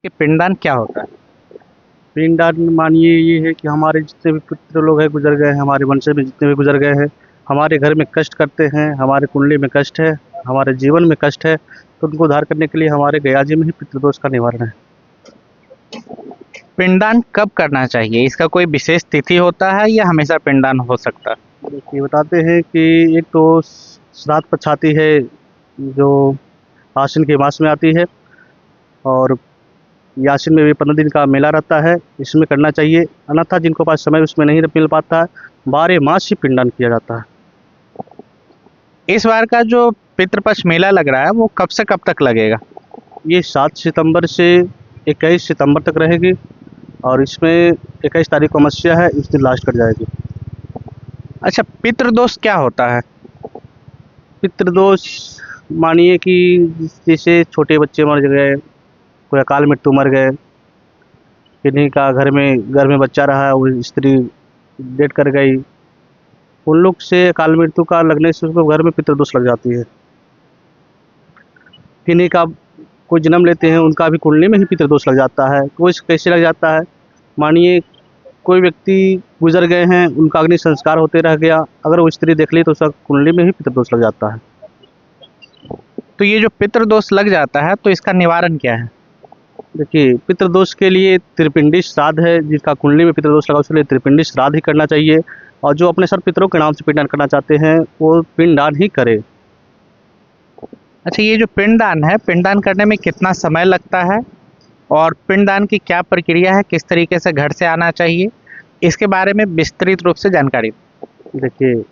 कि पिंडदान क्या होता है? पिंडदान मानिए ये है कि हमारे जितने भी पितृ लोग हैं गुजर गए हैं, हमारे वंशज में जितने भी गुजर गए हैं, हमारे घर में कष्ट करते हैं, हमारे कुंडली में कष्ट है, हमारे जीवन में कष्ट है, तो उनको उद्धार करने के लिए हमारे गया जी में ही पितृदोष का निवारण है। पिंडदान कब करना चाहिए? इसका कोई विशेष तिथि होता है या हमेशा पिंडदान हो सकता है? देखिए बताते हैं कि एक तो श्राद्ध पक्ष आती है जो आश्विन के मास में आती है, और ये आश्विन में भी 15 दिन का मेला रहता है, इसमें करना चाहिए। अन्यथा जिनको पास समय उसमें नहीं मिल पाता है, 12 मास ही पिंडदान किया जाता है। इस बार का जो पितृपक्ष मेला लग रहा है वो कब से कब तक लगेगा? ये 7 सितंबर से 21 सितंबर तक रहेगी, और इसमें 21 तारीख को अमावस्या है, इस दिन लास्ट कर जाएगी। अच्छा, पितृदोष क्या होता है? पितृदोष मानिए कि जैसे छोटे बच्चे मर गए, कोई अकाल मृत्यु मर गए, किन्हीं का घर में बच्चा रहा, वो स्त्री डेड कर गई, उन लोग से अकाल मृत्यु का लगने से उसको घर में पितृदोष लग जाती है। किन्हीं का कोई जन्म लेते हैं, उनका भी कुंडली में ही पितृदोष लग जाता है। कोई कैसे लग जाता है, मानिए कोई व्यक्ति गुजर गए हैं, उनका अग्नि संस्कार होते रह गया, अगर वो स्त्री देख ली तो उसका कुंडली में ही पितृदोष लग जाता है। तो ये जो पितृदोष लग जाता है तो इसका निवारण क्या है? देखिए पितृदोष के लिए त्रिपिंडी श्राद्ध है, जिसका कुंडली में पितृदोष लगा उसके लिए त्रिपिंडी श्राद्ध ही करना चाहिए, और जो अपने सर पितरों के नाम से पिंडदान करना चाहते हैं वो पिंडदान ही करे। अच्छा, ये जो पिंडदान है, पिंडदान करने में कितना समय लगता है और पिंडदान की क्या प्रक्रिया है, किस तरीके से घर से आना चाहिए, इसके बारे में विस्तृत रूप से जानकारी दें। देखिए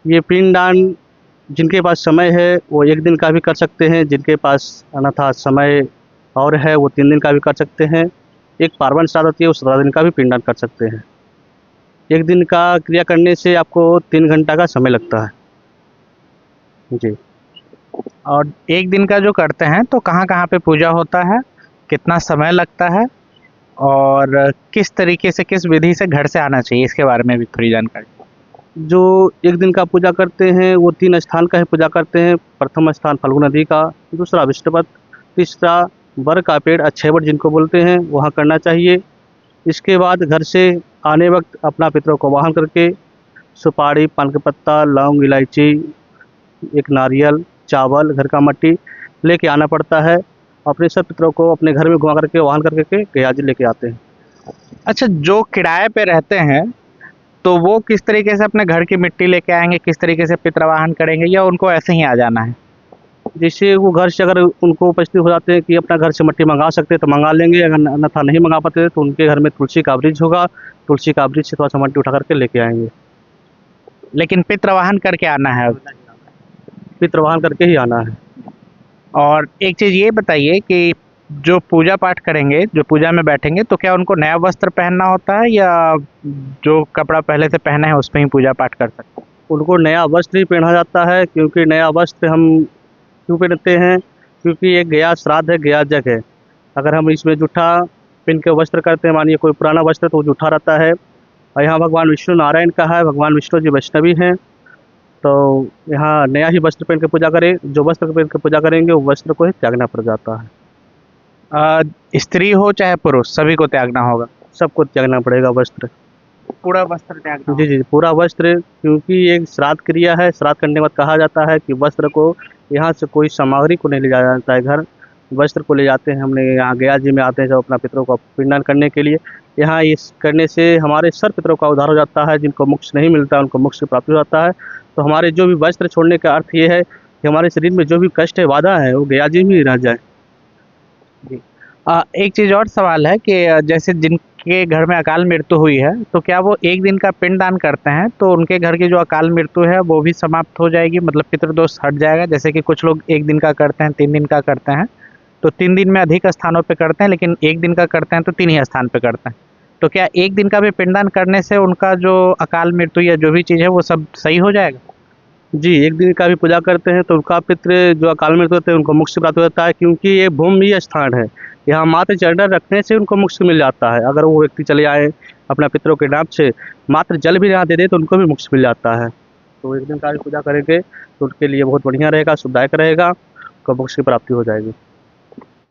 ये पिंडदान जिनके पास समय है वो 1 दिन का भी कर सकते हैं, जिनके पास अन्यथा समय और है वो 3 दिन का भी कर सकते हैं। एक पार्वन श्राद्ध होती है, उस 17 दिन का भी पिंडदान कर सकते हैं। 1 दिन का क्रिया करने से आपको 3 घंटा का समय लगता है जी। और एक दिन का जो करते हैं तो कहाँ कहाँ पे पूजा होता है, कितना समय लगता है और किस तरीके से, किस विधि से घर से आना चाहिए, इसके बारे में भी थोड़ी जानकारी। जो 1 दिन का पूजा करते हैं वो 3 स्थान का ही पूजा करते हैं। प्रथम स्थान फल्गु नदी का, दूसरा विष्णुपद, तीसरा बर का पेड़ अक्षयवट जिनको बोलते हैं, वहाँ करना चाहिए। इसके बाद घर से आने वक्त अपना पितरों को वाहन करके सुपारी, पान का पत्ता, लौंग, इलायची, एक नारियल, चावल, घर का मट्टी लेके आना पड़ता है। अपने सब पितरों को अपने घर में घुमा करके वाहन करके गया जी लेके आते हैं। अच्छा, जो किराए पे रहते हैं तो वो किस तरीके से अपने घर की मिट्टी लेके आएंगे, किस तरीके से पितृवाहन करेंगे, या उनको ऐसे ही आ जाना है? जैसे वो घर से अगर उनको उपस्थित हो जाते हैं कि अपना घर से मट्टी मंगा सकते हैं तो मंगा लेंगे, अगर अन्यथा नहीं मंगा पाते तो उनके घर में तुलसी का वृक्ष होगा, तुलसी का वृक्ष से थोड़ा सा मट्टी उठा करके लेके आएंगे। लेकिन पितृवाहन करके आना है। पितृवाहन करके ही आना है। और एक चीज़ ये बताइए कि जो पूजा पाठ करेंगे, जो पूजा में बैठेंगे, तो क्या उनको नया वस्त्र पहनना होता है या जो कपड़ा पहले से पहने हैं उसमें ही पूजा पाठ कर सकते हैं? उनको नया वस्त्र ही पहना जाता है, क्योंकि नया वस्त्र हम क्यों पहनते हैं, क्योंकि ये गया श्राद्ध है, गया जग है। अगर हम इसमें जूठा पहन के वस्त्र करते हैं, मानिए कोई पुराना वस्त्र, तो वो जूठा रहता है। और यहाँ भगवान विष्णु नारायण का है, भगवान विष्णु जी वैष्णवी हैं, तो यहाँ नया ही वस्त्र पहन के पूजा करें। जो वस्त्र पहन के पूजा करेंगे वो वस्त्र को ही त्यागना पड़ जाता है। स्त्री हो चाहे पुरुष, सभी को त्यागना होगा? सबको त्यागना पड़ेगा वस्त्र। पूरा वस्त्र त्यागना जी जी, पूरा वस्त्र, क्योंकि ये एक श्राद्ध क्रिया है। श्राद्ध करने के बाद कहा जाता है कि वस्त्र को यहाँ से कोई सामग्री को नहीं ले जाया जाता है घर, वस्त्र को ले जाते हैं। हमने यहाँ गया जी में आते हैं जब अपना पितरों का पिंडदान करने के लिए, यहाँ इस करने से हमारे सर पितरों का उद्धार हो जाता है। जिनको मोक्ष नहीं मिलता उनको मोक्ष की प्राप्ति हो जाता है। तो हमारे जो भी वस्त्र छोड़ने का अर्थ ये है कि हमारे शरीर में जो भी कष्ट है, बाधा है, वो गया जी में ही रह जाए। जी। एक चीज़ और सवाल है कि जैसे जिनके घर में अकाल मृत्यु हुई है तो क्या वो एक दिन का पिंडदान करते हैं तो उनके घर की जो अकाल मृत्यु है वो भी समाप्त हो जाएगी, मतलब पितृदोष हट जाएगा? जैसे कि कुछ लोग 1 दिन का करते हैं, 3 दिन का करते हैं, तो 3 दिन में अधिक स्थानों पे करते हैं, लेकिन 1 दिन का करते हैं तो 3 ही स्थान पे करते हैं। तो क्या 1 दिन का भी पिंडदान करने से उनका जो अकाल मृत्यु या जो भी चीज़ है वो सब सही हो जाएगा? जी, 1 दिन का भी पूजा करते हैं तो उनका पितृ जो अकाल मृत्यु होते हैं उनको मोक्ष प्राप्त हो जाता है, क्योंकि ये भूमि स्थान है। यहाँ मात्र चरण रखने से उनको मोक्ष मिल जाता है। अगर वो व्यक्ति चले आए अपना पितरों के नाम से, मात्र जल भी यहाँ दे दे तो उनको भी मोक्ष मिल जाता है। तो 1 दिन का भी पूजा करेंगे तो उनके लिए बहुत बढ़िया रहेगा, शुभदायक रहेगा, उनको मोक्ष की प्राप्ति हो जाएगी।